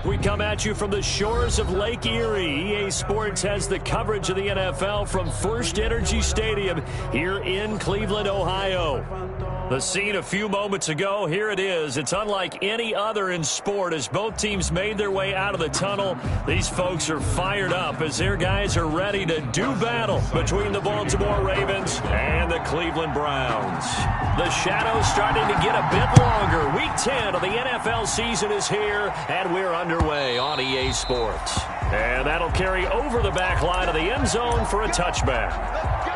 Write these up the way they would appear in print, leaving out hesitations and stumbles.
We come at you from the shores of Lake Erie. EA Sports has the coverage of the NFL from First Energy Stadium here in Cleveland, Ohio. The scene a few moments ago, here it is. It's unlike any other in sport as both teams made their way out of the tunnel. These folks are fired up as their guys are ready to do battle between the Baltimore Ravens and the Cleveland Browns. The shadow's starting to get a bit longer. Week 10 of the NFL season is here, and we're underway on EA Sports. And that'll carry over the back line of the end zone for a touchback.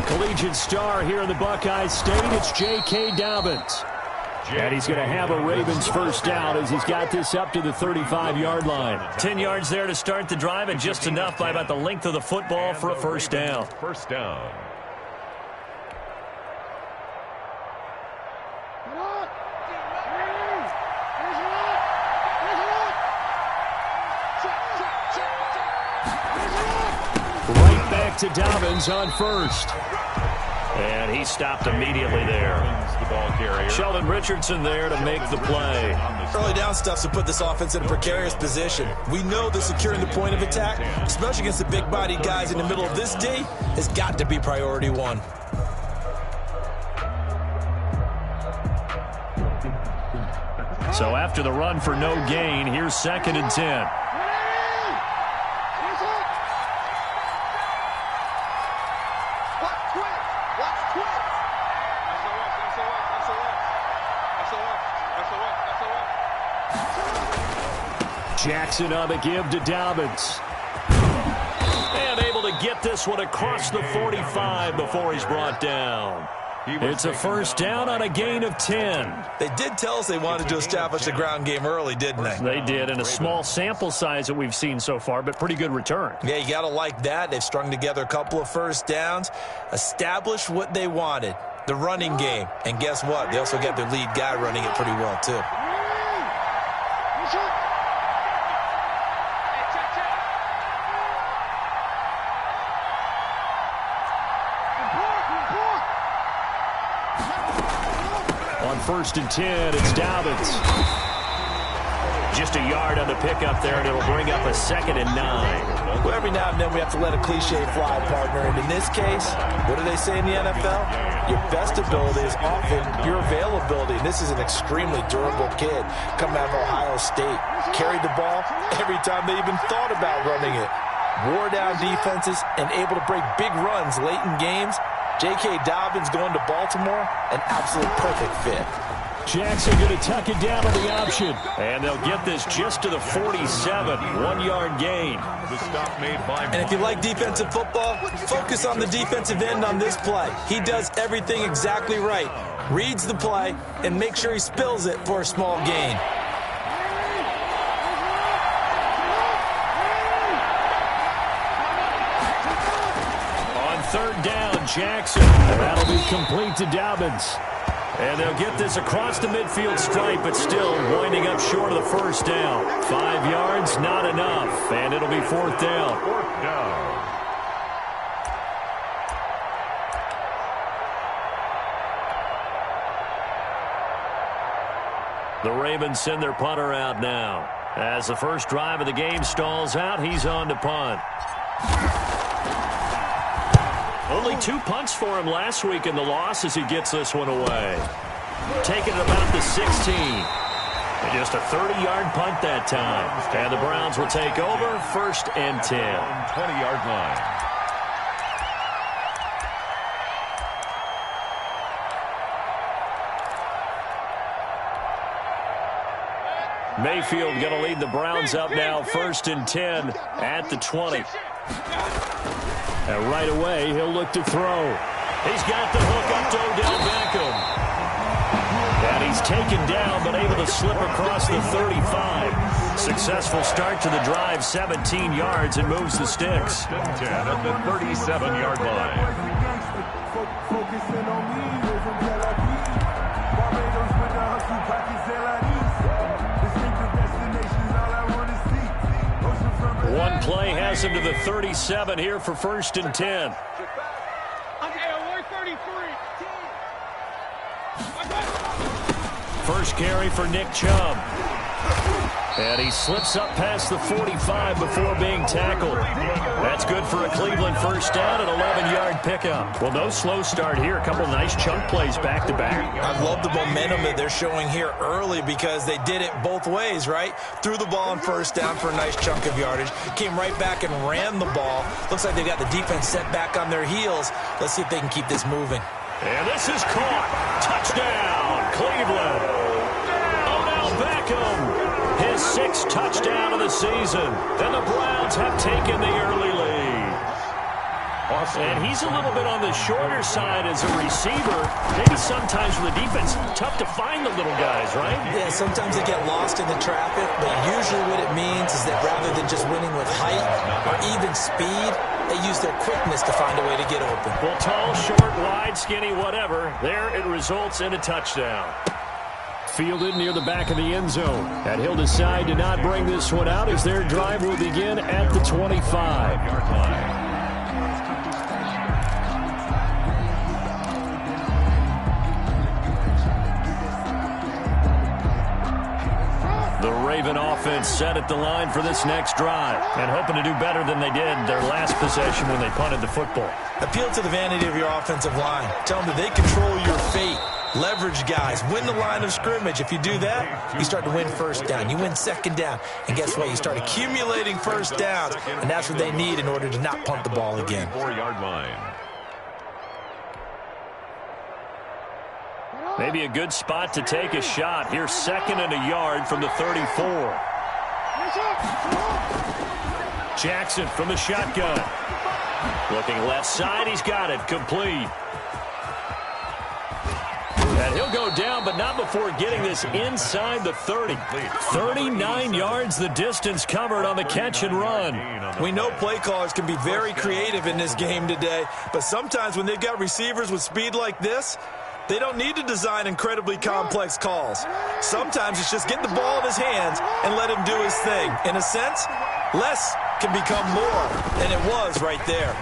Collegiate star here in the Buckeye State, it's J.K. Dobbins. And he's going to have a Ravens first down as he's got this up to the 35-yard line. 10 yards there to start the drive, and just enough by about the length of the football for a first down. First down. Right back to Dobbins on first. And he stopped immediately there. Sheldon Richardson there to make the play. Early down stuff to put this offense in a precarious position. We know that securing the point of attack, especially against the big-bodied guys in the middle of this D, has got to be priority one. So after the run for no gain, here's 2nd and 10. Jackson on the give to Dobbins. And able to get this one across the 45 before he's brought down. It's a first down on a gain of 10. They did tell us they wanted to establish the ground game early, didn't they? They did, in a small sample size that we've seen so far, but pretty good return. Yeah, you got to like that. They've strung together a couple of first downs, established what they wanted, the running game. And guess what? They also got their lead guy running it pretty well, too. First and 10, it's Dobbins. Just a yard on the pickup there, and it'll bring up a 2nd and 9. Well, every now and then we have to let a cliche fly, partner. And in this case, what do they say in the NFL? Your best ability is often your availability. And this is an extremely durable kid coming out of Ohio State. Carried the ball every time they even thought about running it. Wore down defenses and able to break big runs late in games. J.K. Dobbins going to Baltimore, an absolute perfect fit. Jackson going to tuck it down on the option. And they'll get this just to the 47, 1-yard gain. The stop made by and if you like defensive football, focus on the defensive end on this play. He does everything exactly right. Reads the play and makes sure he spills it for a small gain. Third down, Jackson. That'll be complete to Dobbins. And they'll get this across the midfield stripe, but still winding up short of the first down. 5 yards, not enough, and it'll be 4th down. Fourth down. The Ravens send their punter out now. As the first drive of the game stalls out, he's on to punt. Only 2 punts for him last week in the loss as he gets this one away. Taking it about the 16. And just a 30-yard punt that time. And the Browns will take over 1st and 10. 20-yard line. Mayfield going to lead the Browns up now 1st and 10 at the 20. And right away, he'll look to throw. He's got the hook up to Odell Beckham. And he's taken down, but able to slip across the 35. Successful start to the drive, 17 yards, and moves the sticks. 10 at the 37-yard line. big play has him to the 37 here for 1st and 10. First carry for Nick Chubb. And he slips up past the 45 before being tackled. That's good for a Cleveland first down, an 11-yard pickup. Well, no slow start here. A couple nice chunk plays back-to-back. I love the momentum that they're showing here early because they did it both ways, right? Threw the ball on first down for a nice chunk of yardage. Came right back and ran the ball. Looks like they got the defense set back on their heels. Let's see if they can keep this moving. And this is caught. Touchdown, Cleveland. Odell Beckham. His 6th touchdown of the season. And the Browns have taken the early lead. And he's a little bit on the shorter side as a receiver. Maybe sometimes for the defense, tough to find the little guys, right? Yeah, sometimes they get lost in the traffic, but usually what it means is that rather than just winning with height or even speed, they use their quickness to find a way to get open. Well, tall, short, wide, skinny, whatever. There it results in a touchdown. Fielded near the back of the end zone. And he'll decide to not bring this one out as their drive will begin at the 25-yard line. The Raven offense set at the line for this next drive and hoping to do better than they did their last possession when they punted the football. Appeal to the vanity of your offensive line. Tell them that they control your fate. Leverage guys. Win the line of scrimmage. If you do that, you start to win first down. You win second down. And guess what? You start accumulating first downs. And that's what they need in order to not punt the ball again. 4-yard line. Maybe a good spot to take a shot. Here's 2nd and a yard from the 34. Jackson from the shotgun. Looking left side. He's got it. Complete. And he'll go down, but not before getting this inside the 30. 39 yards the distance covered on the catch and run. We know play callers can be very creative in this game today, but sometimes when they've got receivers with speed like this, they don't need to design incredibly complex calls. Sometimes it's just get the ball in his hands and let him do his thing. In a sense, less can become more, and it was right there.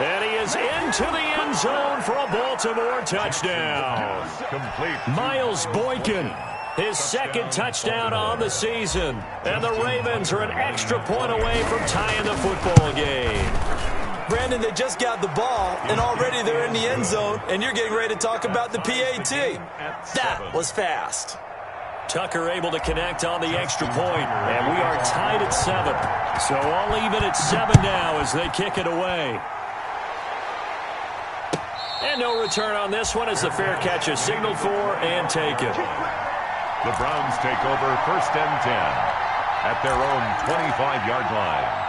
And he is into the end zone for a Baltimore touchdown. Complete. Miles Boykin, his 2nd touchdown on the season. And the Ravens are an extra point away from tying the football game. Brandon, they just got the ball, and already they're in the end zone, and you're getting ready to talk about the PAT. That was fast. Tucker able to connect on the extra point, and we are tied at 7. So all even at 7 now as they kick it away. And no return on this one as the fair catch is signaled for and taken. The Browns take over 1st and 10 at their own 25-yard line.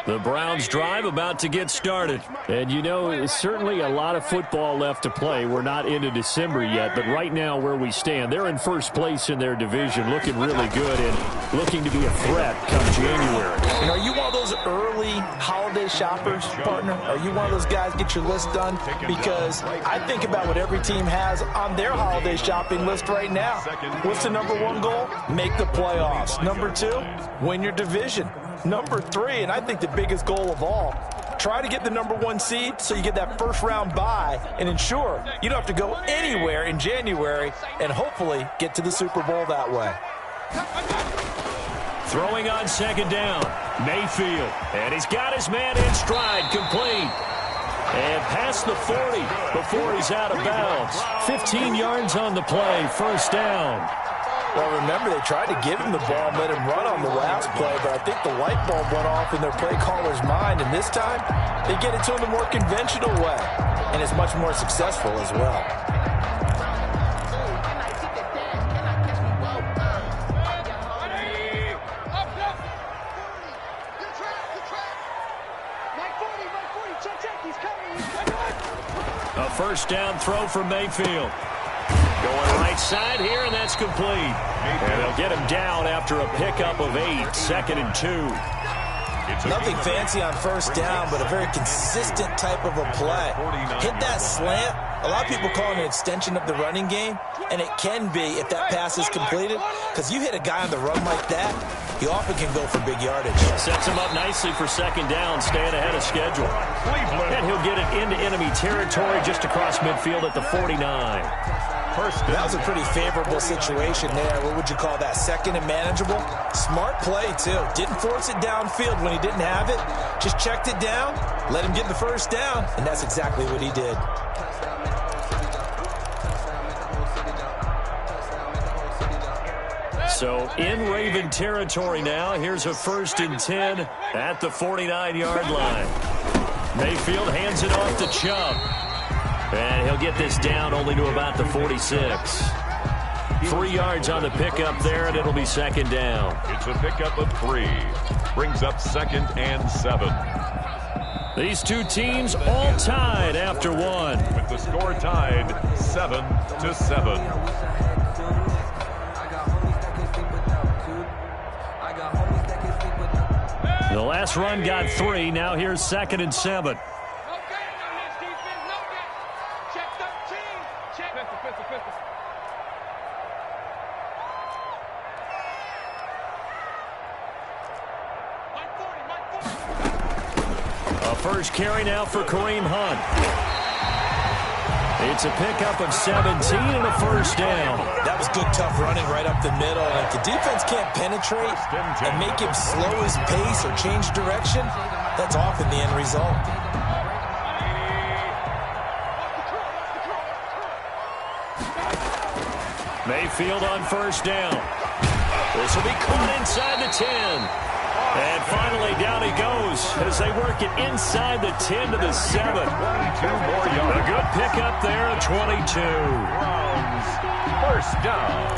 The Browns drive about to get started. And, you know, it's certainly a lot of football left to play. We're not into December yet, but right now where we stand, they're in first place in their division, looking really good and looking to be a threat come January. And are you one of those early holiday shoppers, partner? Are you one of those guys get your list done? Because I think about what every team has on their holiday shopping list right now. What's the #1 goal? Make the playoffs. #2, win your division. #3, and I think the biggest goal of all, try to get the #1 seed so you get that first-round bye and ensure you don't have to go anywhere in January and hopefully get to the Super Bowl that way. Throwing on 2nd down, Mayfield. And he's got his man in stride, complete. And past the 40 before he's out of bounds. 15 yards on the play, first down. Well, remember, they tried to give him the ball and let him run on the last play, but I think the light bulb went off in their play caller's mind, and this time they get it to him the more conventional way, and it's much more successful as well. A first down throw for Mayfield. Going right side here, and that's complete. And they'll get him down after a pickup of 8, 2nd and 2. Nothing fancy on first down, but a very consistent type of a play. Hit that slant. A lot of people call it an extension of the running game, and it can be if that pass is completed, because you hit a guy on the run like that, he often can go for big yardage. Sets him up nicely for 2nd down, staying ahead of schedule. And he'll get it into enemy territory just across midfield at the 49. That was a pretty favorable situation there. What would you call that? 2nd and manageable? Smart play, too. Didn't force it downfield when he didn't have it. Just checked it down, let him get the first down, and that's exactly what he did. So in Raven territory now. Here's a 1st and 10 at the 49-yard line. Mayfield hands it off to Chubb. And he'll get this down only to about the 46. 3 yards on the pickup there, and it'll be 2nd down. It's a pickup of 3. Brings up 2nd and 7. These two teams all tied after 1. With the score tied 7-7. The last run got 3. Now here's 2nd and 7. A first carry now for Kareem Hunt. It's a pickup of 17 and a 1st down. That was good, tough running right up the middle. And if the defense can't penetrate and make him slow his pace or change direction, that's often the end result. Mayfield on 1st down. This will be caught inside the 10. And finally, down he goes as they work it inside the 10 to the 7. 22 more yards. A good pickup there at 22. Browns, 1st down.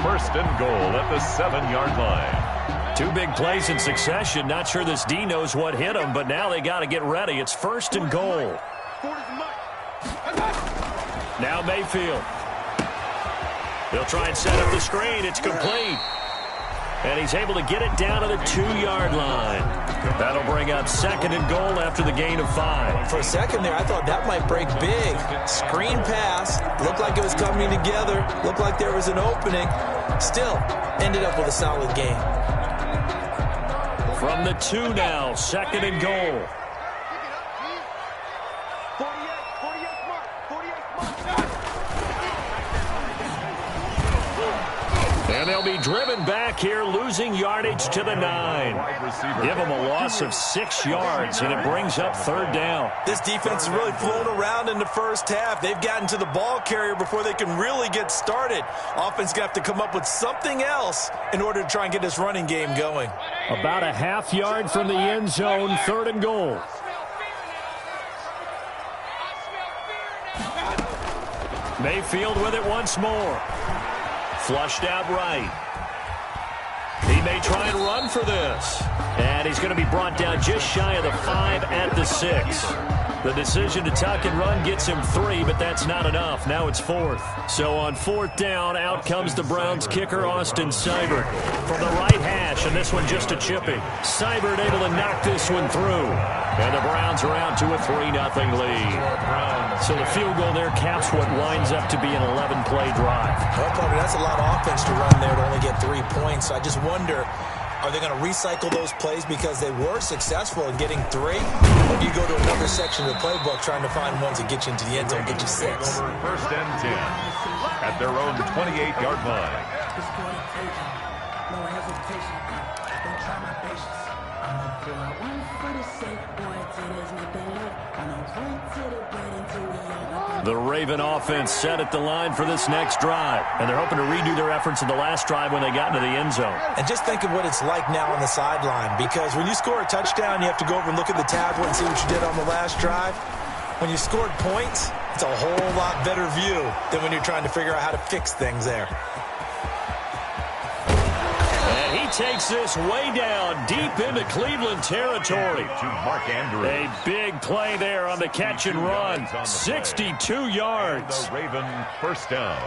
1st and goal at the 7-yard line. 2 big plays in succession. Not sure this D knows what hit him, but now they got to get ready. It's 1st and goal. Now Mayfield. They'll try and set up the screen. It's complete. And he's able to get it down to the 2-yard line. That'll bring up 2nd and goal after the gain of 5. For a second there, I thought that might break big. Screen pass. Looked like it was coming together. Looked like there was an opening. Still, ended up with a solid gain. From the 2 now, 2nd and goal. And they'll be driven back here, losing yardage to the 9. Give them a loss of 6 yards, and it brings up 3rd down. This defense has really flown around in the first half. They've gotten to the ball carrier before they can really get started. Offense going to have to come up with something else in order to try and get this running game going. About a half yard from the end zone, 3rd and goal. Mayfield with it once more. Flushed out right. He may try and run for this. And he's going to be brought down just shy of the 5 at the 6. The decision to tuck and run gets him 3, but that's not enough. Now it's 4th. So on 4th down, out comes the Browns kicker, Austin Seibert. From the right hash, and this one just a chipping. Seibert able to knock this one through. And the Browns are out to a 3-0 lead. So the field goal there caps what winds up to be an 11-play drive. Well, Parker, that's a lot of offense to run there to only get 3 points. So I just wonder, are they going to recycle those plays because they were successful in getting 3? Or do you go to another section of the playbook trying to find ones that get you into the end zone, get you 6? 1st and 10 at their own 28-yard line. The Raven offense set at the line for this next drive. And they're hoping to redo their efforts in the last drive when they got into the end zone. And just think of what it's like now on the sideline. Because when you score a touchdown, you have to go over and look at the tablet and see what you did on the last drive. When you scored points, it's a whole lot better view than when you're trying to figure out how to fix things there. And he takes this way down, deep into Cleveland territory. To Mark Andrews. A big play there on the catch and run. 62 yards. The Raven first down.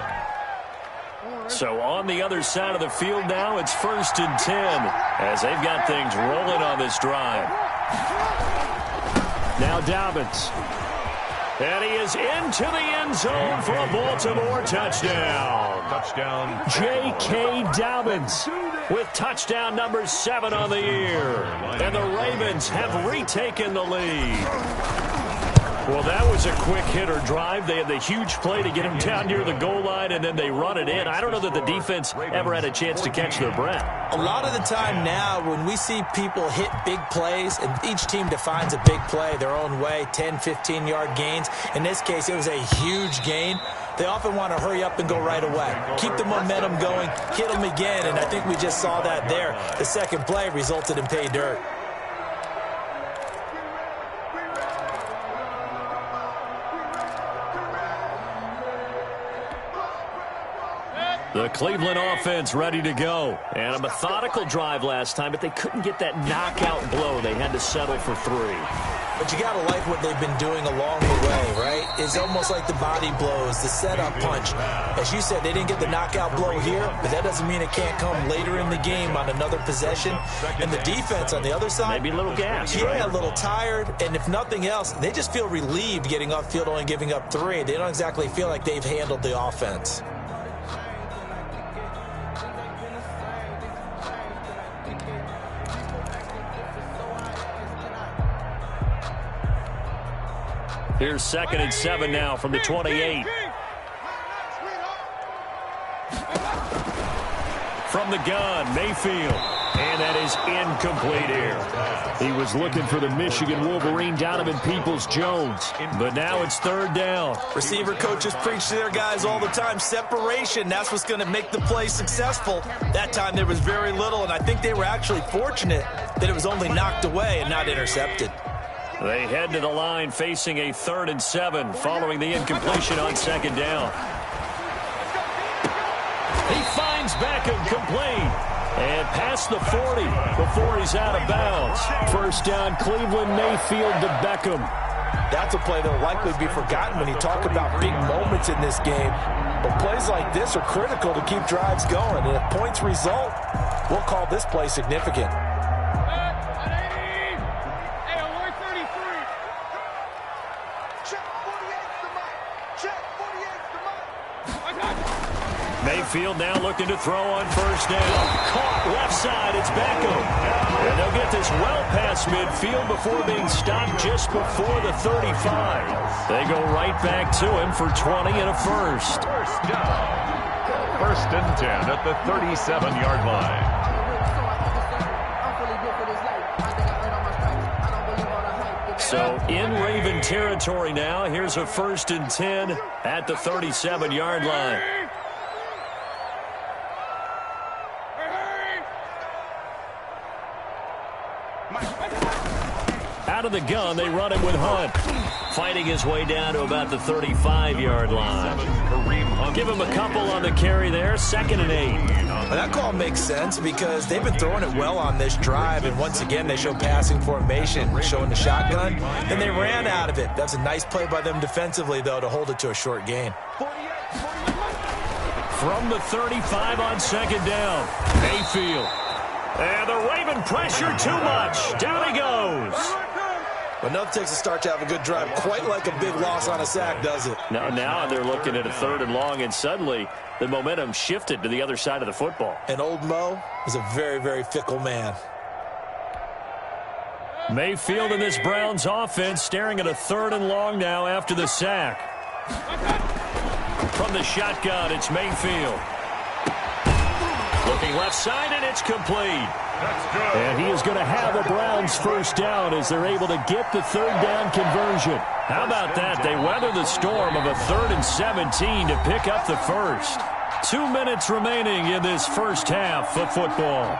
So on the other side of the field now, it's 1st and 10 as they've got things rolling on this drive. Now Dobbins. And he is into the end zone for a Baltimore touchdown. Touchdown. J.K. Dobbins with touchdown number 7 on the year. And the Ravens have retaken the lead. Well, that was a quick hitter drive. They had the huge play to get him down near the goal line, and then they run it in. I don't know that the defense ever had a chance to catch their breath. A lot of the time now when we see people hit big plays, and each team defines a big play their own way, 10, 15-yard gains. In this case, it was a huge gain. They often want to hurry up and go right away. Keep the momentum going, hit them again, and I think we just saw that there. The second play resulted in pay dirt. The Cleveland offense ready to go. And a methodical drive last time, but they couldn't get that knockout blow. They had to settle for 3. But you got to like what they've been doing along the way, right? It's almost like the body blows, the setup punch. As you said, they didn't get the knockout blow here, but that doesn't mean it can't come later in the game on another possession. And the defense on the other side, maybe a little gas, yeah, right? A little tired. And if nothing else, they just feel relieved getting off field, only giving up 3. They don't exactly feel like they've handled the offense. Here's 2nd and 7 now from the 28. From the gun, Mayfield. And that is incomplete here. He was looking for the Michigan Wolverine, Donovan Peoples-Jones. But now it's 3rd down. Receiver coaches preach to their guys all the time. Separation, that's what's going to make the play successful. That time there was very little, and I think they were actually fortunate that it was only knocked away and not intercepted. They head to the line facing a 3rd and 7 following the incompletion on 2nd down. He finds Beckham complete. And past the 40 before he's out of bounds. 1st down, Cleveland, Mayfield to Beckham. That's a play that will likely be forgotten when you talk about big moments in this game. But plays like this are critical to keep drives going. And if points result, we'll call this play significant. Mayfield now looking to throw on 1st down. Caught left side, it's Beckham. And they'll get this well past midfield before being stopped just before the 35. They go right back to him for 20 and a first. First down. 1st and 10 at the 37-yard line. So in Raven territory now, here's a 1st and 10 at the 37-yard line. Out of the gun, they run him with Hunt. Fighting his way down to about the 35-yard line. Give him a couple on the carry there. 2nd and 8. Well, that call makes sense because they've been throwing it well on this drive. And once again, they show passing formation, showing the shotgun. Then they ran out of it. That's a nice play by them defensively, though, to hold it to a short gain. From the 35 on 2nd down, Mayfield. And the Raven pressure too much. Down he goes. But nothing takes a start to have a good drive, quite like a big loss on a sack, does it? Now they're looking at a 3rd and long, and suddenly the momentum shifted to the other side of the football. And old Mo is a very, very fickle man. Mayfield in this Browns offense staring at a 3rd and long now after the sack. From the shotgun, it's Mayfield. Looking left side, and it's complete. That's good. And he is going to have a Browns 1st down as they're able to get the 3rd down conversion. How about that? They weather the storm of a 3rd and 17 to pick up the first. 2 minutes remaining in this first half of football.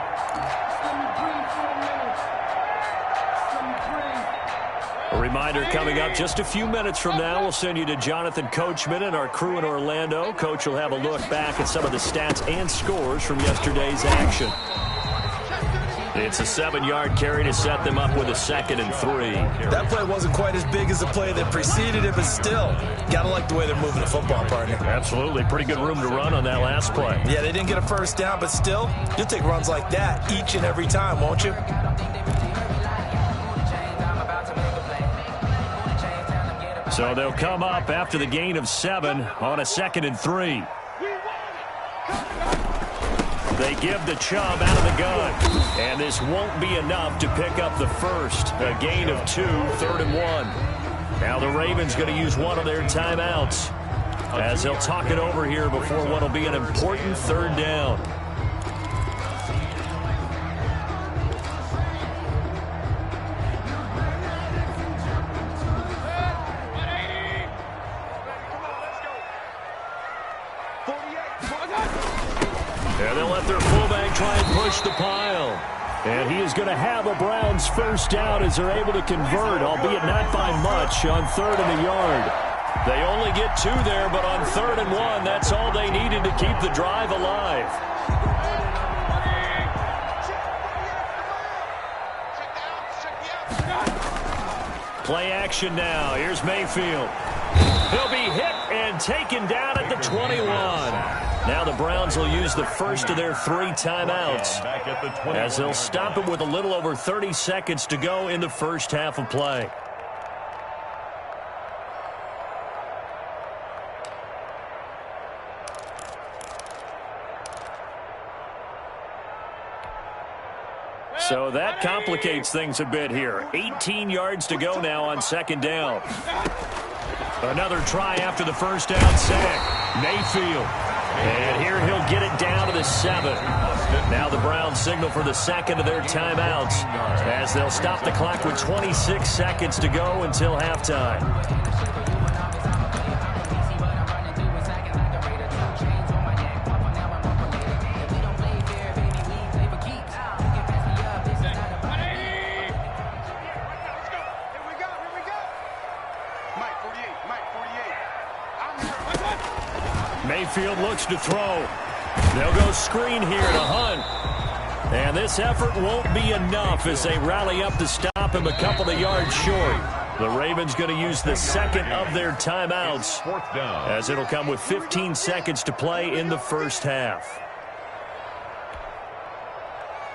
A reminder coming up just a few minutes from now, we'll send you to Jonathan Coachman and our crew in Orlando. Coach will have a look back at some of the stats and scores from yesterday's action. It's a 7-yard carry to set them up with a 2nd and 3. That play wasn't quite as big as the play that preceded it, but still, gotta like the way they're moving the football, partner. Absolutely. Pretty good room to run on that last play. Yeah, they didn't get a first down, but still, you'll take runs like that each and every time, won't you? So they'll come up after the gain of 7 on a 2nd and 3. They give the Chubb out of the gun. And this won't be enough to pick up the first. A gain of 2, 3rd and 1. Now the Ravens going to use one of their timeouts as they'll talk it over here before what will be an important 3rd down. And they'll let their fullback try and push the pile. And he is going to have a Browns first down as they're able to convert, albeit not by much, on 3rd and the yard. They only get 2 there, but on 3rd and 1, that's all they needed to keep the drive alive. Play action now. Here's Mayfield. He'll be hit and taken down at the 21. Now the Browns will use the first of their 3 timeouts as they'll stop it with a little over 30 seconds to go in the first half of play. So that complicates things a bit here. 18 yards to go now on 2nd down. Another try after the first down sack. Mayfield. And here he'll get it down to the 7. Now the Browns signal for the 2nd of their timeouts as they'll stop the clock with 26 seconds to go until halftime. Mayfield looks to throw. They'll go screen here to Hunt. And this effort won't be enough as they rally up to stop him a couple of yards short. The Ravens going to use the 2nd of their timeouts as it'll come with 15 seconds to play in the first half.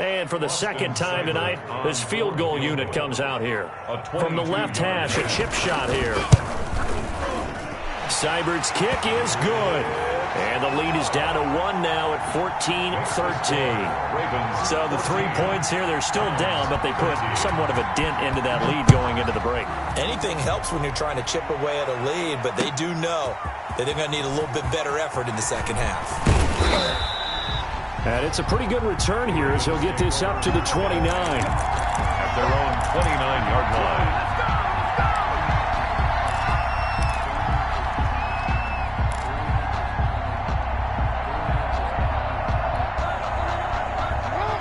And for the 2nd time tonight, this field goal unit comes out here. From the left hash, a chip shot here. Seibert's kick is good. And the lead is down to 1 now at 14-13. So the 3 points here, they're still down, but they put somewhat of a dent into that lead going into the break. Anything helps when you're trying to chip away at a lead, but they do know that they're going to need a little bit better effort in the second half. And it's a pretty good return here as he'll get this up to the 29. At their own 29-yard line.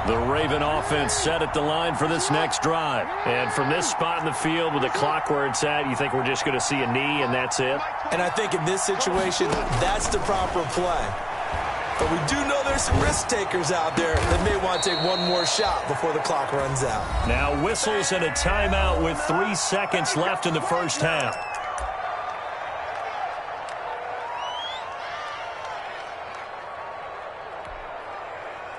The Raven offense set at the line for this next drive. And from this spot in the field with the clock where it's at, you think we're just going to see a knee and that's it? And I think in this situation, that's the proper play. But we do know there's some risk takers out there that may want to take one more shot before the clock runs out. Now whistles and a timeout with 3 seconds left in the first half.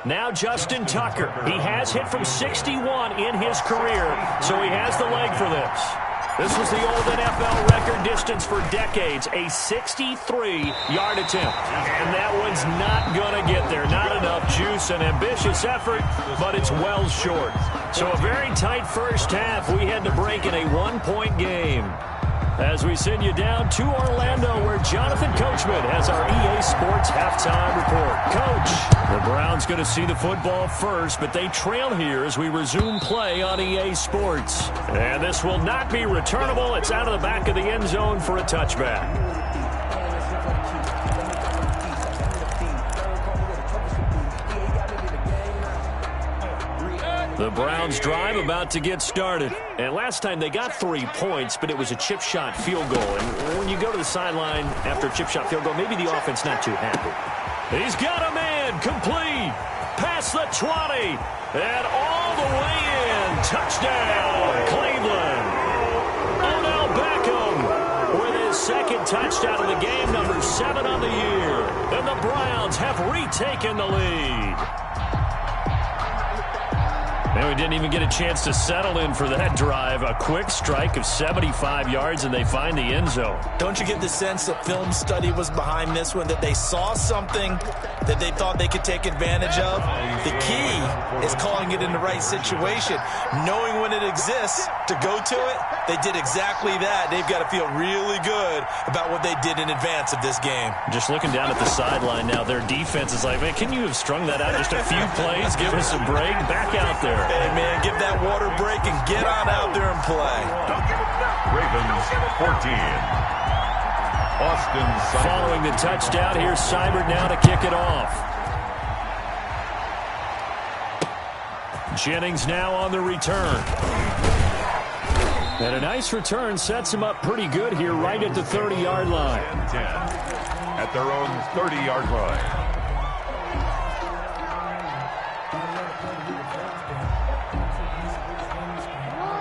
Now Justin Tucker. He has hit from 61 in his career, so he has the leg for this. This was the old NFL record distance for decades, a 63-yard attempt. And that one's not going to get there. Not enough juice, an ambitious effort, but it's well short. So a very tight first half. We had to break in a 1-point game. As we send you down to Orlando, where Jonathan Coachman has our EA Sports halftime report. Coach, the Browns going to see the football first, but they trail here as we resume play on EA Sports. And this will not be returnable. It's out of the back of the end zone for a touchback. The Browns drive about to get started. And last time they got 3 points, but it was a chip shot field goal. And when you go to the sideline after a chip shot field goal, maybe the offense not too happy. He's got a man complete. Pass past the 20, and all the way in. Touchdown, Cleveland. Odell Beckham with his second touchdown of the game, number 7 on the year. And the Browns have retaken the lead. And we didn't even get a chance to settle in for that drive. A quick strike of 75 yards, and they find the end zone. Don't you get the sense that film study was behind this one, that they saw something that they thought they could take advantage of? The key is calling it in the right situation. Knowing when it exists to go to it, they did exactly that. They've got to feel really good about what they did in advance of this game. Just looking down at the sideline now, their defense is like, man, can you have strung that out just a few plays? Give us a break. Back out there. Hey, man, give that water break and get on out there and play. Ravens 14. Austin Seibert. Following the touchdown, here's Seibert now to kick it off. Jennings now on the return. And a nice return sets him up pretty good here right at the 30-yard line. 10 at their own 30-yard line.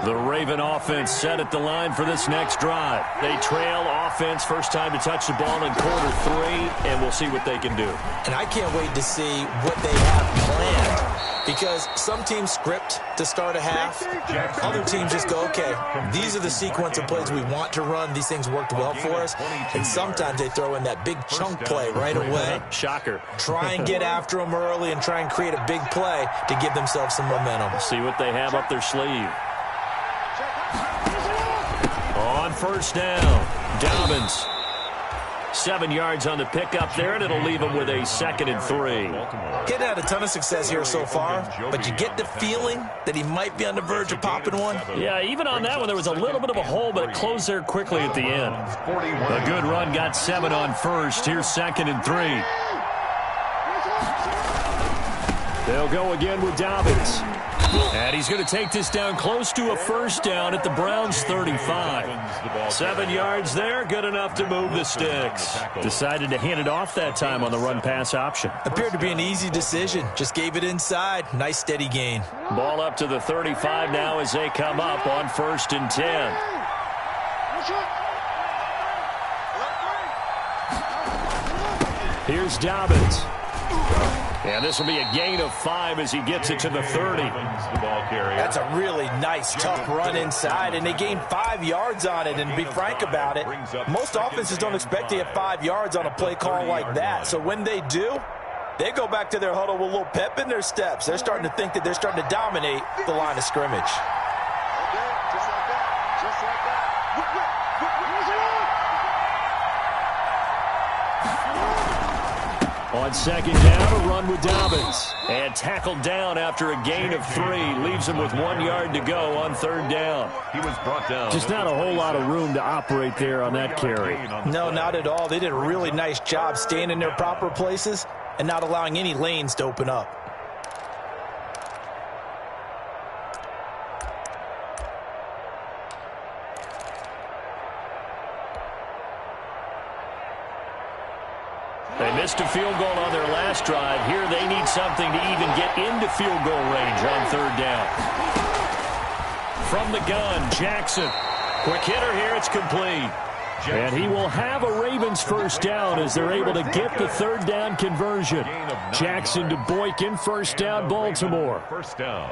The Raven offense set at the line for this next drive. They trail offense, first time to touch the ball in quarter 3, and we'll see what they can do. And I can't wait to see what they have planned, because some teams script to start a half. Other teams just go, okay, these are the sequence of plays we want to run. These things worked well for us. And sometimes they throw in that big chunk play right away. Shocker. Try and get after them early and try and create a big play to give themselves some momentum. See what they have up their sleeve. On first down, Dobbins. 7 yards on the pickup there, and it'll leave him with a 2nd and 3. Getting had a ton of success here so far, but you get the feeling that he might be on the verge of popping one. Yeah, even on that one, there was a little bit of a hole, but it closed there quickly at the end. A good run, got 7 on first. Here's 2nd and 3. They'll go again with Dobbins. And he's going to take this down close to a first down at the Browns' 35. 7 yards there, good enough to move the sticks. Decided to hand it off that time on the run-pass option. Appeared to be an easy decision. Just gave it inside. Nice, steady gain. Ball up to the 35 now as they come up on 1st and 10. Here's Dobbins. And this will be a gain of 5 as he gets it to the 30. That's a really nice, tough run inside, and they gained 5 yards on it. And to be frank about it, most offenses don't expect to get 5 yards on a play call like that. So when they do, they go back to their huddle with a little pep in their steps. They're starting to think that they're starting to dominate the line of scrimmage. On 2nd down, a run with Dobbins. And tackled down after a gain of 3. Leaves him with 1 yard to go on 3rd down. He was brought down. Just not a whole lot of room to operate there on that carry. No, not at all. They did a really nice job staying in their proper places and not allowing any lanes to open up. They missed a field goal on their last drive. Here they need something to even get into field goal range on 3rd down. From the gun, Jackson. Quick hitter here, it's complete. And he will have a Ravens first down as they're able to get the 3rd down conversion. Jackson to Boykin, first down, Baltimore. First down.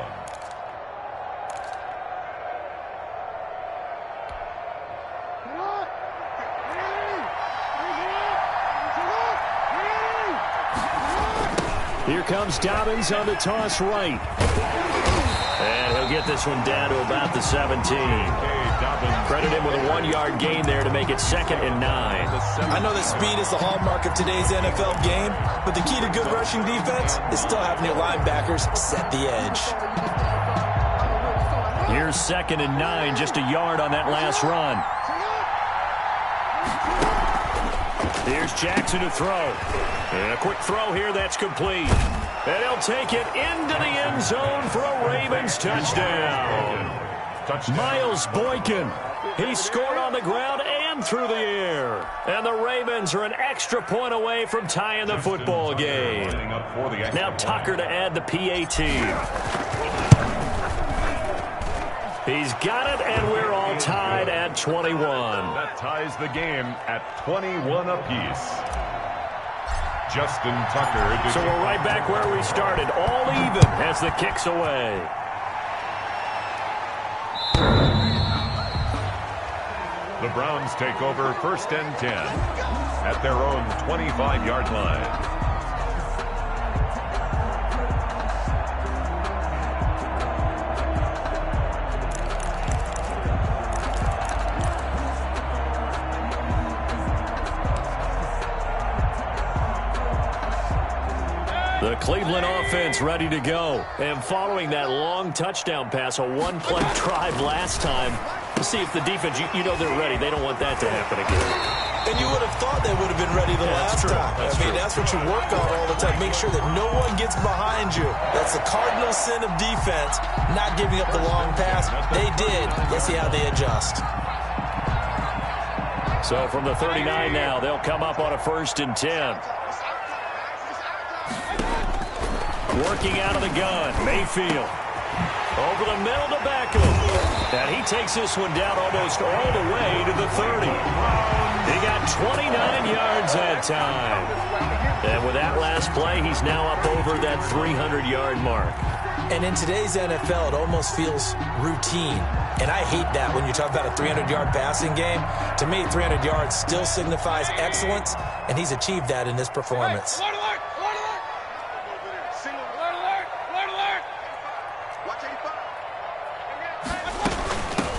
Here comes Dobbins on the toss right. And he'll get this one down to about the 17. Credit him with a 1 yard gain there to make it 2nd and 9. I know that speed is the hallmark of today's NFL game, but the key to good rushing defense is still having your linebackers set the edge. Here's 2nd and 9, just a yard on that last run. Here's Jackson to throw. And a quick throw here, that's complete. And he'll take it into the end zone for a Ravens touchdown. Miles Boykin He scored on the ground and through the air. And the Ravens are an extra point away from tying the football game. Now Tucker to add the PAT. He's got it, and we're all tied at 21. That ties the game at 21 apiece. Justin Tucker. So we're right back where we started, all even as the kick's away. The Browns take over 1st and 10 at their own 25-yard line. The Cleveland offense ready to go. And following that long touchdown pass, a one-play drive last time, to see if the defense, you know they're ready. They don't want that to happen again. And you would have thought they would have been ready the last time. That's what you work on all the time. Make sure that no one gets behind you. That's the cardinal sin of defense, not giving up the long pass. They did. Let's see how they adjust. So from the 39 now, they'll come up on a 1st and 10. Working out of the gun, Mayfield. Over the middle to Beckham. And he takes this one down almost all the way to the 30. He got 29 yards that time. And with that last play, he's now up over that 300-yard mark. And in today's NFL, it almost feels routine. And I hate that when you talk about a 300-yard passing game. To me, 300 yards still signifies excellence, and he's achieved that in this performance.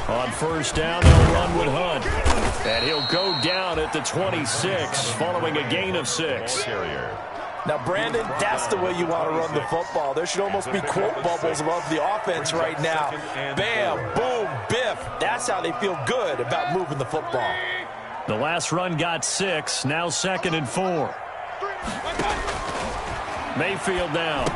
On 1st down, they'll run with Hunt. And he'll go down at the 26, following a gain of 6. Now, Brandon, that's the way you want to run the football. There should almost be quote bubbles above the offense right now. Bam, boom, biff. That's how they feel good about moving the football. The last run got 6, now 2nd and 4. Mayfield now.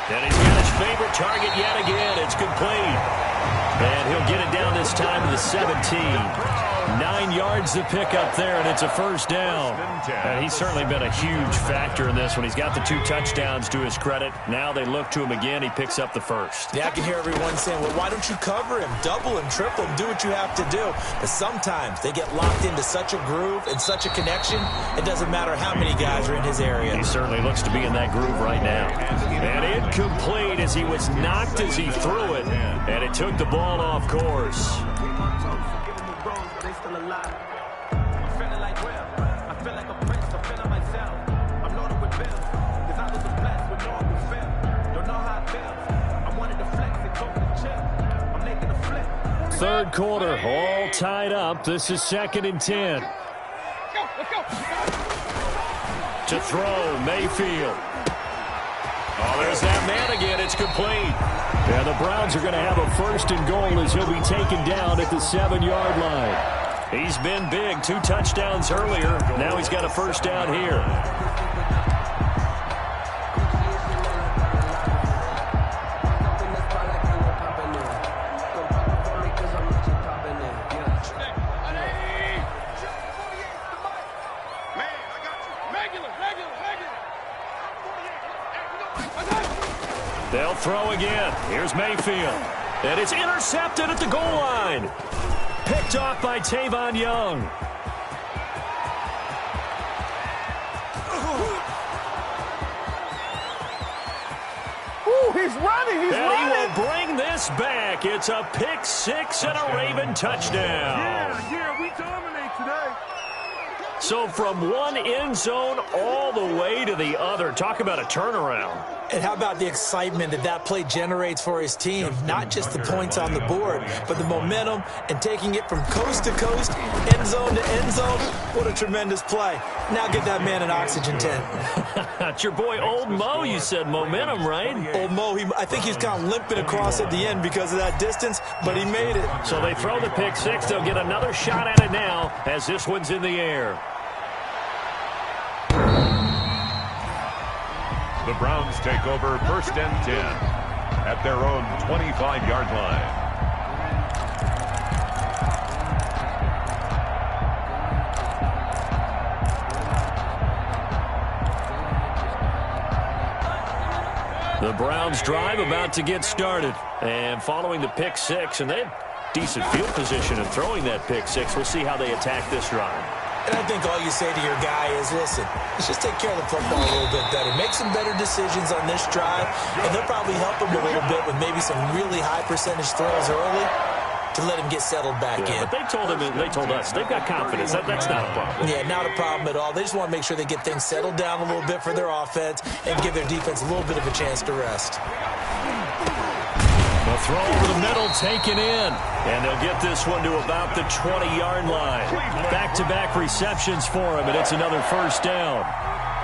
And he's got his favorite target yet again. It's complete. And he'll get it down this time to the 17. 9 yards to pick up there, and it's a 1st down. And he's certainly been a huge factor in this one. He's got the 2 touchdowns to his credit. Now they look to him again. He picks up the 1st. Yeah, I can hear everyone saying, well, why don't you cover him? Double him, triple him, do what you have to do. But sometimes they get locked into such a groove and such a connection, it doesn't matter how many guys are in his area. He certainly looks to be in that groove right now. And incomplete as he was knocked as he threw it. And it took the ball off course. Third quarter, all tied up. This is 2nd and 10. To throw, Mayfield. Oh, there's that man again. It's complete. And the Browns are going to have a 1st and goal as he'll be taken down at the 7-yard line. He's been big. 2 touchdowns earlier. Now he's got a 1st down here. They'll throw again. Here's Mayfield. And it's intercepted at the goal line. Picked off by Tavon Young. Ooh, he's running. He's running. He will bring this back. It's a pick 6 and a Raven touchdown. Yeah, we dominate today. So from one end zone all the way to the other. Talk about a turnaround. And how about the excitement that that play generates for his team? Not just the points on the board, but the momentum and taking it from coast to coast, end zone to end zone. What a tremendous play. Now get that man an oxygen tent. It's your boy Old Mo, you said momentum, right? Old Mo, I think he's kind of limping across at the end because of that distance, but he made it. So they throw the pick 6. They'll get another shot at it now as this one's in the air. The Browns take over 1st and 10 at their own 25-yard line. Browns drive about to get started. And following the pick six, and they had decent field position in throwing that pick six. We'll see how they attack this drive. And I think all you say to your guy is, listen, let's just take care of the football a little bit better. Make some better decisions on this drive, and they'll probably help him a little bit with maybe some really high percentage throws early to let him get settled back in. But they told us, they've got confidence. That's not a problem. Yeah, not a problem at all. They just want to make sure they get things settled down a little bit for their offense and give their defense a little bit of a chance to rest. The throw over the middle taken in. And they'll get this one to about the 20-yard line. Back-to-back receptions for him, and it's another first down.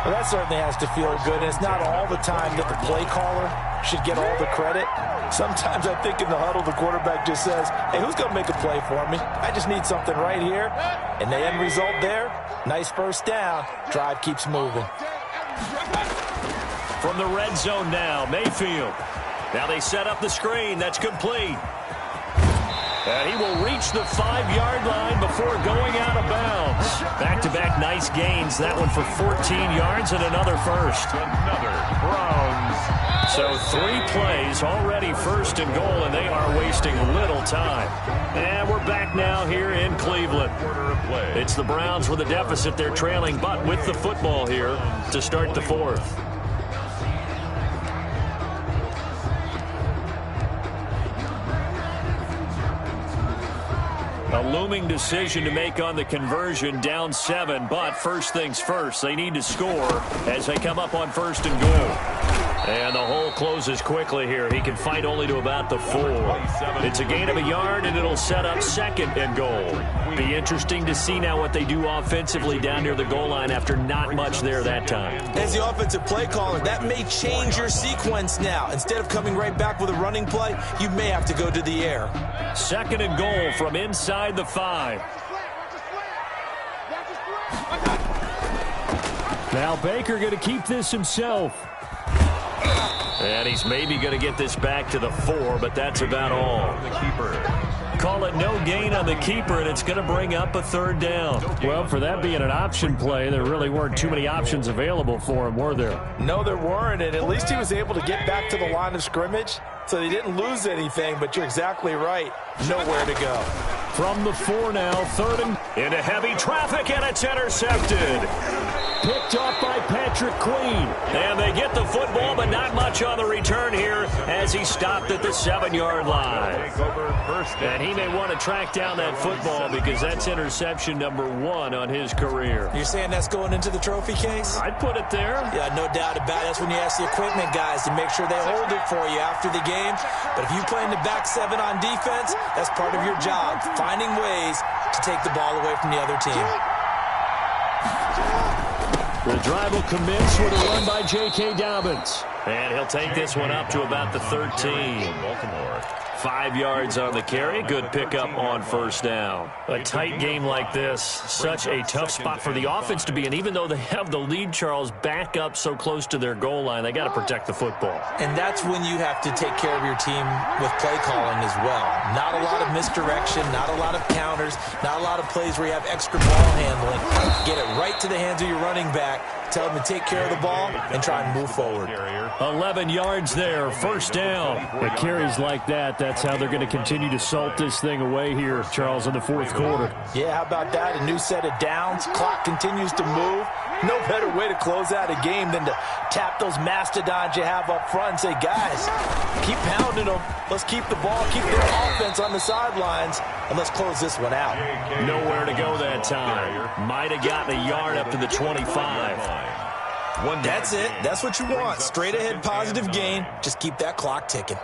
Well, that certainly has to feel good. And it's not all the time that the play caller should get all the credit. Sometimes I think in the huddle, the quarterback just says, hey, who's going to make a play for me? I just need something right here. And the end result there, nice first down. Drive keeps moving. From the red zone now, Mayfield. Now they set up the screen. That's complete. And he will reach the 5-yard line before going out of bounds. Back-to-back nice gains. That one for 14 yards and another first. Another Browns. So 3 plays, already first and goal, and they are wasting little time. And we're back now here in Cleveland. It's the Browns with a deficit. They're trailing, but with the football here to start the fourth. A looming decision to make on the conversion, down 7, but first things first, they need to score as they come up on first and goal. And the hole closes quickly here. He can fight only to about the 4. It's a gain of a yard, and it'll set up second and goal. Be interesting to see now what they do offensively down near the goal line after not much there that time. As the offensive play caller, that may change your sequence now. Instead of coming right back with a running play, you may have to go to the air. Second and goal from inside the 5. Now Baker going to keep this himself. And he's maybe going to get this back to the 4, but that's about all. The keeper. Call it no gain on the keeper, and it's going to bring up a third down. Well, for that being an option play, there really weren't too many options available for him, were there? No, there weren't, and at least he was able to get back to the line of scrimmage, so they didn't lose anything, but you're exactly right. Nowhere to go. From the 4 now, third and into heavy traffic, and it's intercepted. Picked off by Patrick Queen. And they get the football, but not much on the return here as he stopped at the 7-yard line. And he may want to track down that football because that's interception number 1 on his career. You're saying that's going into the trophy case? I'd put it there. Yeah, no doubt about it. That's when you ask the equipment guys to make sure they hold it for you after the game. But if you play in the back 7 on defense, that's part of your job, finding ways to take the ball away from the other team. The drive will commence with a run by J.K. Dobbins. And he'll take this one up to about the 13. Baltimore. 5 yards on the carry. Good pickup on first down. A tight game like this, such a tough spot for the offense to be in. Even though they have the lead, Charles, back up so close to their goal line, they got to protect the football. And that's when you have to take care of your team with play calling as well. Not a lot of misdirection, not a lot of counters, not a lot of plays where you have extra ball handling. Get it right to the hands of your running back. Tell them to take care of the ball and try and move forward. 11 yards there, first down. With carries like that, that's how they're going to continue to salt this thing away here, Charles, in the fourth quarter. Yeah, how about that? A new set of downs. Clock continues to move. No better way to close out a game than to tap those mastodons you have up front and say, guys, keep pounding them. Let's keep the ball, keep their offense on the sidelines, and let's close this one out. Nowhere to go that time. Might have gotten a yard up to the 25. That's it. That's what you want. Straight ahead positive gain. Just keep that clock ticking.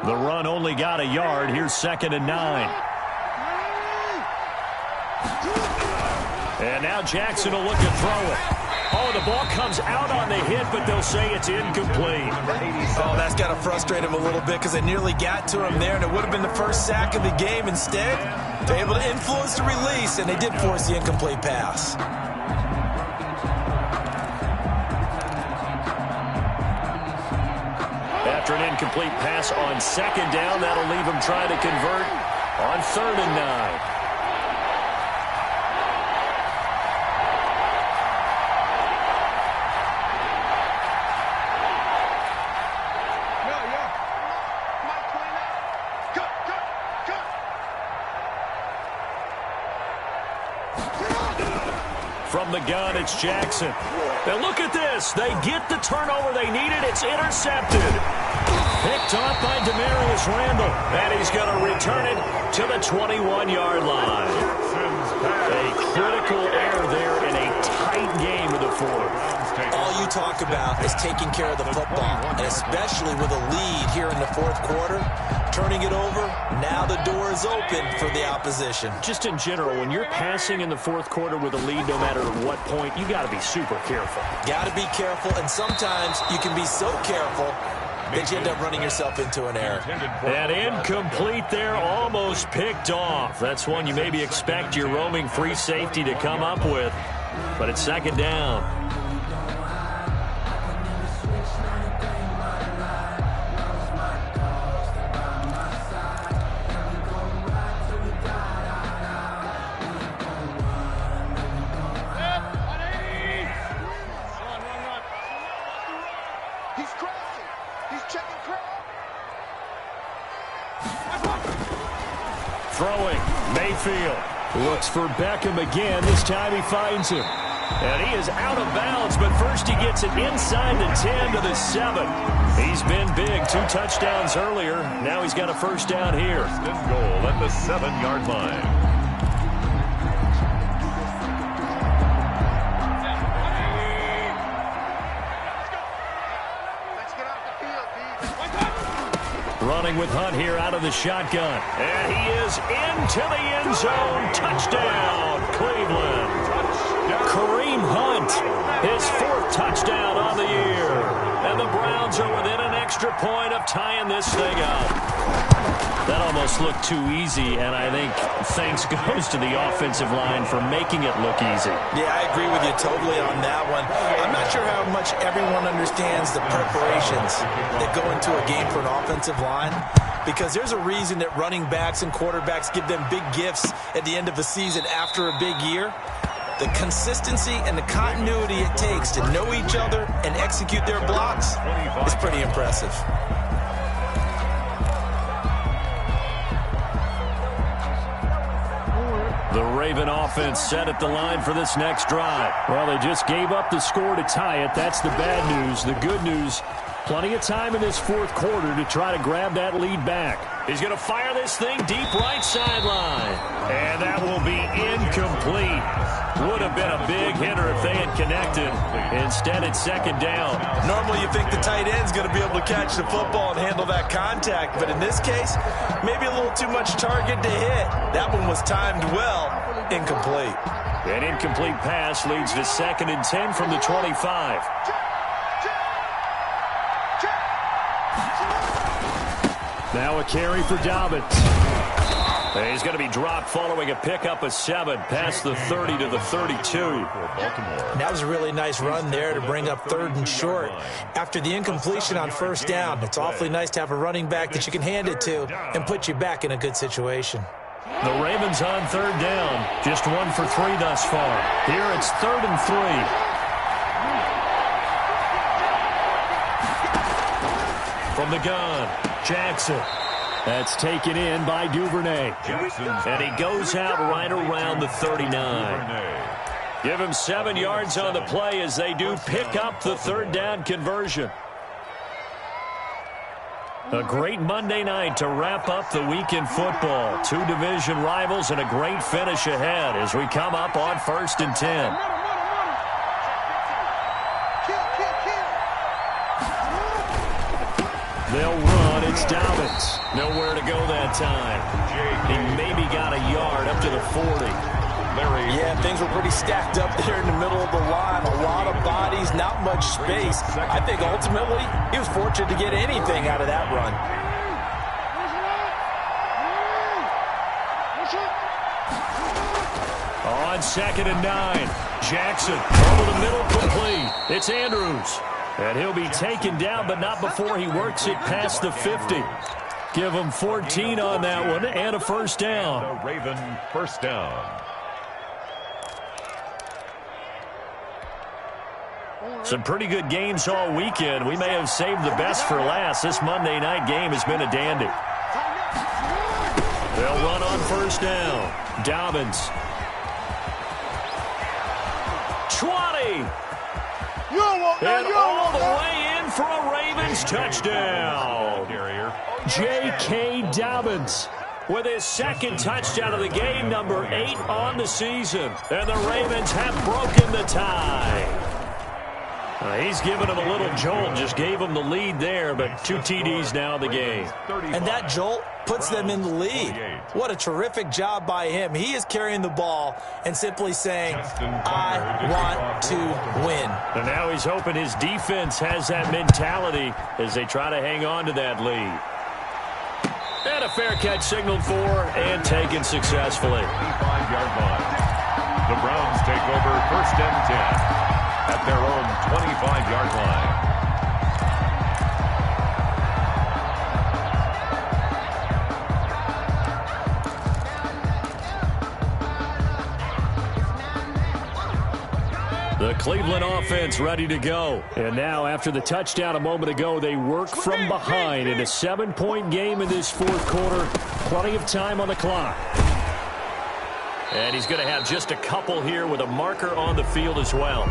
The run only got a yard. Here's 2nd and 9. And now Jackson will look to throw it. Oh, the ball comes out on the hit, but they'll say it's incomplete. Oh, that's got to frustrate him a little bit because they nearly got to him there, and it would have been the first sack of the game. Instead, they're able to influence the release, and they did force the incomplete pass. After an incomplete pass on 2nd down, that'll leave him trying to convert on 3rd and 9. From the gun, it's Jackson. And look at this. They get the turnover they needed. It's intercepted. Picked off by Demarius Randall. And he's going to return it to the 21-yard line. A critical error there in a tight game of the fourth. All you talk about is taking care of the football, and especially with a lead here in the fourth quarter, turning it over, now the door is open for the opposition. Just in general, when you're passing in the fourth quarter with a lead, no matter at what point, you got to be super careful. Got to be careful, and sometimes you can be so careful that you end up running yourself into an error. And incomplete there, almost picked off. That's one you maybe expect your roaming free safety to come up with, but it's second down. Throwing, Mayfield looks for Beckham again. This time he finds him. And he is out of bounds, but first he gets it inside the 10 to the 7. He's been big, 2 touchdowns earlier. Now he's got a first down here. First and goal at the 7-yard line. Running with Hunt here out of the shotgun. And he is into the end zone. Touchdown, Cleveland. Kareem Hunt, his 4th touchdown on the year. And the Browns are within an extra point of tying this thing up. That almost looked too easy, and I think thanks goes to the offensive line for making it look easy. Yeah, I agree with you totally on that one. I'm not sure how much everyone understands the preparations that go into a game for an offensive line, because there's a reason that running backs and quarterbacks give them big gifts at the end of a season after a big year. The consistency and the continuity it takes to know each other and execute their blocks is pretty impressive. The Raven offense set at the line for this next drive. Well, they just gave up the score to tie it. That's the bad news. The good news, plenty of time in this fourth quarter to try to grab that lead back. He's going to fire this thing deep right sideline. And that will be incomplete. Would have been a big hitter if they had connected. Instead, it's second down. Normally, you think the tight end's going to be able to catch the football and handle that contact. But in this case, maybe a little too much target to hit. That one was timed well. Incomplete. An incomplete pass leads to 2nd and 10 from the 25. Now a carry for Dobbins. He's going to be dropped following a pickup of 7 past the 30 to the 32. That was a really nice run there to bring up 3rd and short. After the incompletion on first down, it's awfully nice to have a running back that you can hand it to and put you back in a good situation. The Ravens on 3rd down. Just 1 for 3 thus far. Here it's 3rd and 3. From the gun, Jackson. That's taken in by Duvernay. And he goes out right around the 39. Give him 7 yards on the play as they do pick up the 3rd down conversion. A great Monday night to wrap up the week in football. 2 division rivals and a great finish ahead as we come up on 1st and 10. They'll run. It's Dobbins. Nowhere to go that time. He maybe got a yard up to the 40. Yeah, things were pretty stacked up there in the middle of the line. A lot of bodies, not much space. I think ultimately he was fortunate to get anything out of that run. On 2nd and 9, Jackson over the middle, complete. It's Andrews. And he'll be taken down, but not before he works it past the 50. Give him 14 on that one and a first down. The Raven first down. Some pretty good games all weekend. We may have saved the best for last. This Monday night game has been a dandy. They'll run on first down. Dobbins. 20. You don't want that. And You don't all want the that. way in for a Ravens touchdown. J.K. Dobbins with his second touchdown of the game, number 8 on the season. And the Ravens have broken the tie. He's given him a little jolt, just gave him the lead there, but 2 TDs now in the game. And that jolt puts them in the lead. What a terrific job by him. He is carrying the ball and simply saying, I want to win. And now he's hoping his defense has that mentality as they try to hang on to that lead. And a fair catch signaled for and taken successfully. 25-yard line. The Browns take over 1st and 10 at their own 25-yard line. The Cleveland offense ready to go. And now, after the touchdown a moment ago, they work from behind in a 7-point game in this 4th quarter. Plenty of time on the clock. And he's going to have just a couple here with a marker on the field as well.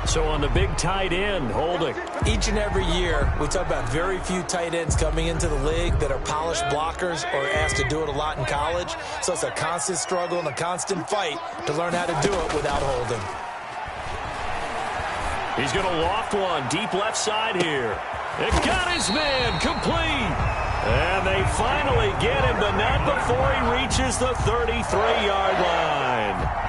So on the big tight end, holding. Each and every year, we talk about very few tight ends coming into the league that are polished blockers or asked to do it a lot in college. So it's a constant struggle and a constant fight to learn how to do it without holding. He's going to loft one deep left side here. It got his man complete. And they finally get him, but not before he reaches the 33-yard line.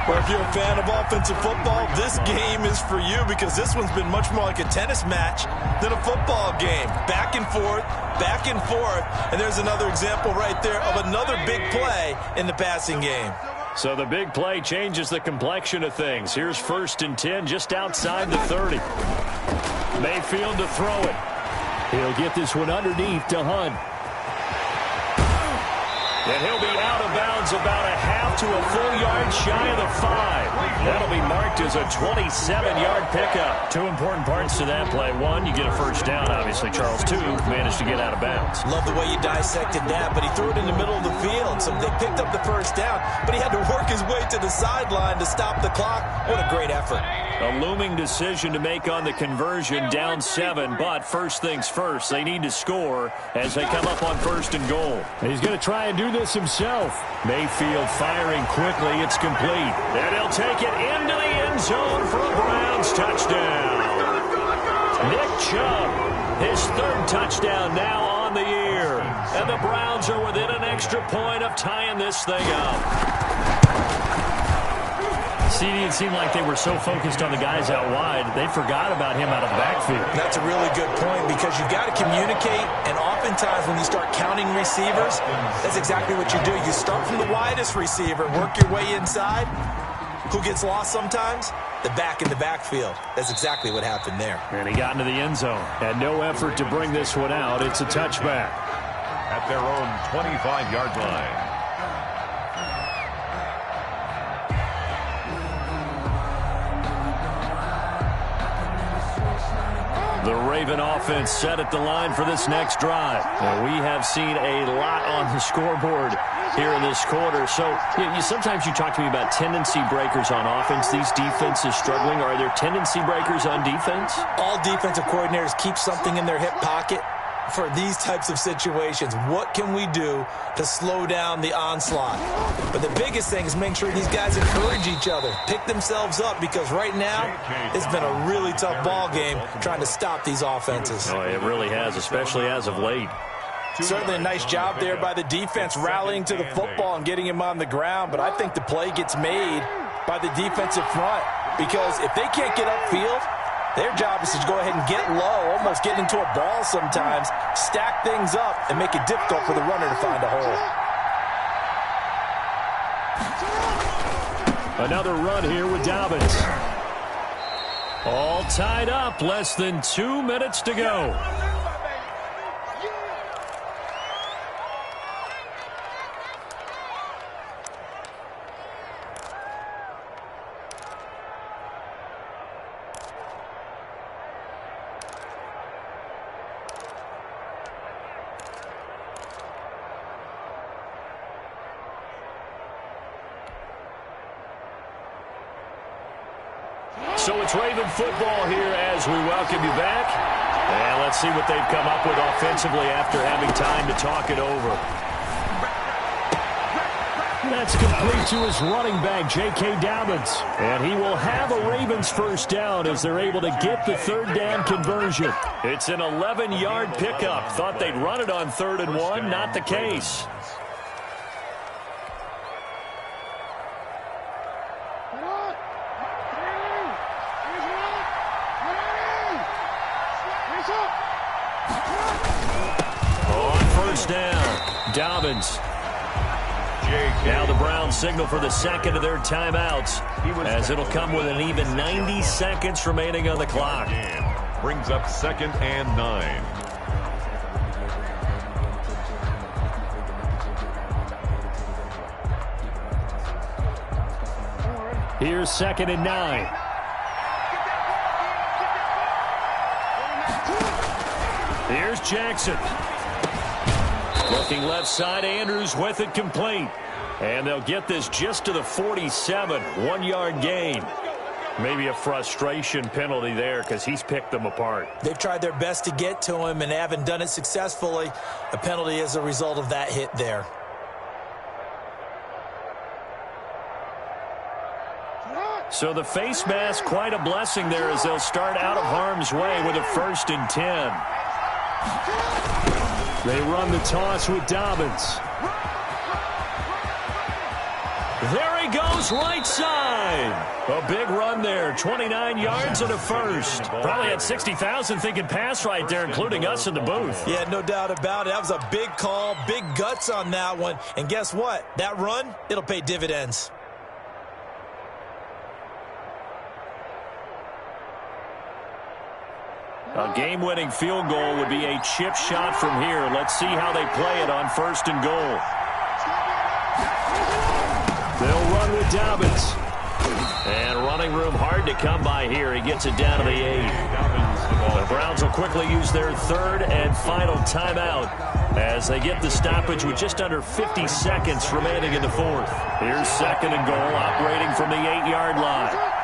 Well, if you're a fan of offensive football, this game is for you because this one's been much more like a tennis match than a football game. Back and forth, and there's another example right there of another big play in the passing game. So the big play changes the complexion of things. Here's 1st and 10 just outside the 30. Mayfield to throw it. He'll get this one underneath to Hunt. And he'll be out of bounds about a half to a full yard shy of the 5. That'll be marked as a 27-yard pickup. 2 important parts to that play. 1, you get a 1st down, obviously. Charles, 2, managed to get out of bounds. Love the way you dissected that, but he threw it in the middle of the field, so they picked up the 1st down, but he had to work his way to the sideline to stop the clock. What a great effort. A looming decision to make on the conversion, down 7, but first things first, they need to score as they come up on 1st and goal. And he's going to try and do this himself. Mayfield firing quickly, it's complete. And he'll take it into the end zone for a Browns touchdown. Nick Chubb, his 3rd touchdown now on the year. And the Browns are within an extra point of tying this thing up. It seemed like they were so focused on the guys out wide, they forgot about him out of the backfield. That's a really good point because you've got to communicate, and oftentimes when you start counting receivers, that's exactly what you do. You start from the widest receiver, work your way inside. Who gets lost sometimes? The back in the backfield. That's exactly what happened there. And he got into the end zone. Had no effort to bring this one out. It's a touchback. At their own 25-yard line. The Raven offense set at the line for this next drive. Now, we have seen a lot on the scoreboard here in this quarter. So sometimes you talk to me about tendency breakers on offense. These defenses struggling. Are there tendency breakers on defense? All defensive coordinators keep something in their hip pocket for these types of situations. What can we do to slow down the onslaught? But the biggest thing is make sure these guys encourage each other, pick themselves up, because right now it's been a really tough ball game trying to stop these offenses. Oh, it really has, especially as of late. Certainly a nice job there by the defense rallying to the football and getting him on the ground, but I think the play gets made by the defensive front because if they can't get upfield, their job is to go ahead and get low, almost get into a ball sometimes, stack things up, and make it difficult for the runner to find a hole. Another run here with Dobbins. All tied up, less than 2 minutes to go. So it's Raven football here as we welcome you back. And let's see what they've come up with offensively after having time to talk it over. That's complete to his running back, J.K. Dobbins. And he will have a Ravens first down as they're able to get the third down conversion. It's an 11-yard pickup. Thought they'd run it on 3rd and 1. Not the case. On first down, Dobbins. Now the Browns signal for the second of their timeouts, as it'll come with an even 90 seconds remaining on the clock. Brings up 2nd and 9. Here's 2nd and 9. Here's Jackson. Looking left side, Andrews with it complete. And they'll get this just to the 47, 1-yard gain. Maybe a frustration penalty there because he's picked them apart. They've tried their best to get to him and haven't done it successfully. A penalty as a result of that hit there. So the face mask, quite a blessing there as they'll start out of harm's way with a 1st and 10. They run the toss with Dobbins. There he goes, right side. A big run there, 29 yards and a first. Probably had 60,000 thinking pass right there, including us in the booth. Yeah, no doubt about it. That was a big call, big guts on that one. And guess what? That run, it'll pay dividends. A game-winning field goal would be a chip shot from here. Let's see how they play it on 1st and goal. They'll run with Dobbins. And running room hard to come by here. He gets it down to the 8. The Browns will quickly use their 3rd and final timeout as they get the stoppage with just under 50 seconds remaining in the 4th. Here's 2nd and goal, operating from the 8-yard line.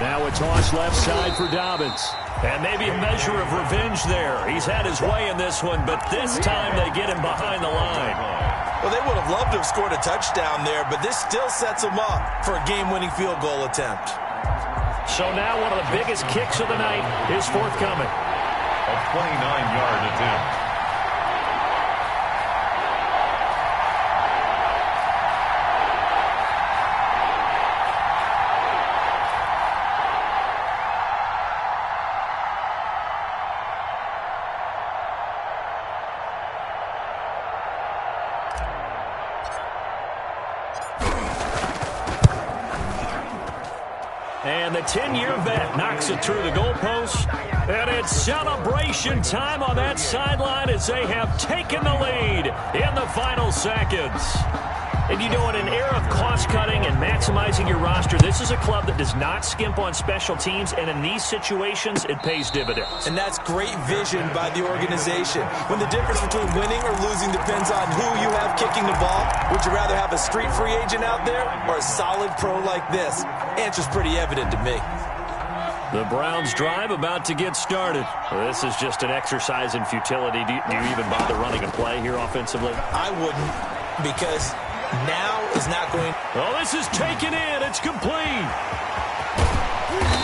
Now a toss left side for Dobbins. And maybe a measure of revenge there. He's had his way in this one, but this time they get him behind the line. Well, they would have loved to have scored a touchdown there, but this still sets them up for a game-winning field goal attempt. So now one of the biggest kicks of the night is forthcoming. A 29-yard attempt. And the 10-year vet knocks it through the goalpost. And it's celebration time on that sideline as they have taken the lead in the final seconds. And you know, in an era of cost-cutting and maximizing your roster, this is a club that does not skimp on special teams, and in these situations, it pays dividends. And that's great vision by the organization. When the difference between winning or losing depends on who you have kicking the ball, would you rather have a street free agent out there or a solid pro like this? Answer's pretty evident to me. The Browns drive about to get started. This is just an exercise in futility. Do you even bother running a play here offensively? I wouldn't, because now is not going. Oh, this is taken in. It's complete.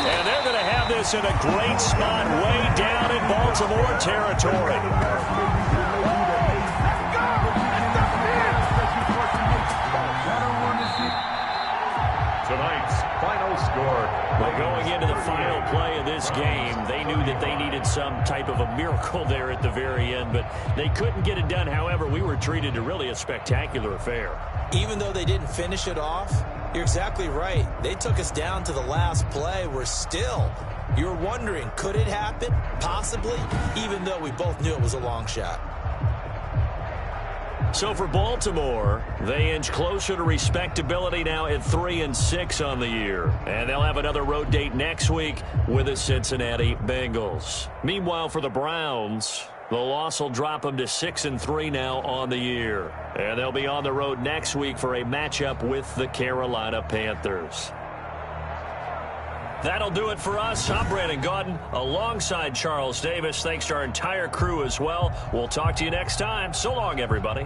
And they're going to have this in a great spot way down in Baltimore territory. Tonight's final score. Well, going into the final play of this game, they knew that they needed some type of a miracle there at the very end, but they couldn't get it done. However, we were treated to really a spectacular affair. Even though they didn't finish it off, you're exactly right. They took us down to the last play. We're still, you're wondering, could it happen? Possibly, even though we both knew it was a long shot. So for Baltimore, they inch closer to respectability now at 3-6 on the year. And they'll have another road date next week with the Cincinnati Bengals. Meanwhile, for the Browns, the loss will drop them to 6-3 now on the year. And they'll be on the road next week for a matchup with the Carolina Panthers. That'll do it for us. I'm Brandon Gaudin alongside Charles Davis. Thanks to our entire crew as well. We'll talk to you next time. So long, everybody.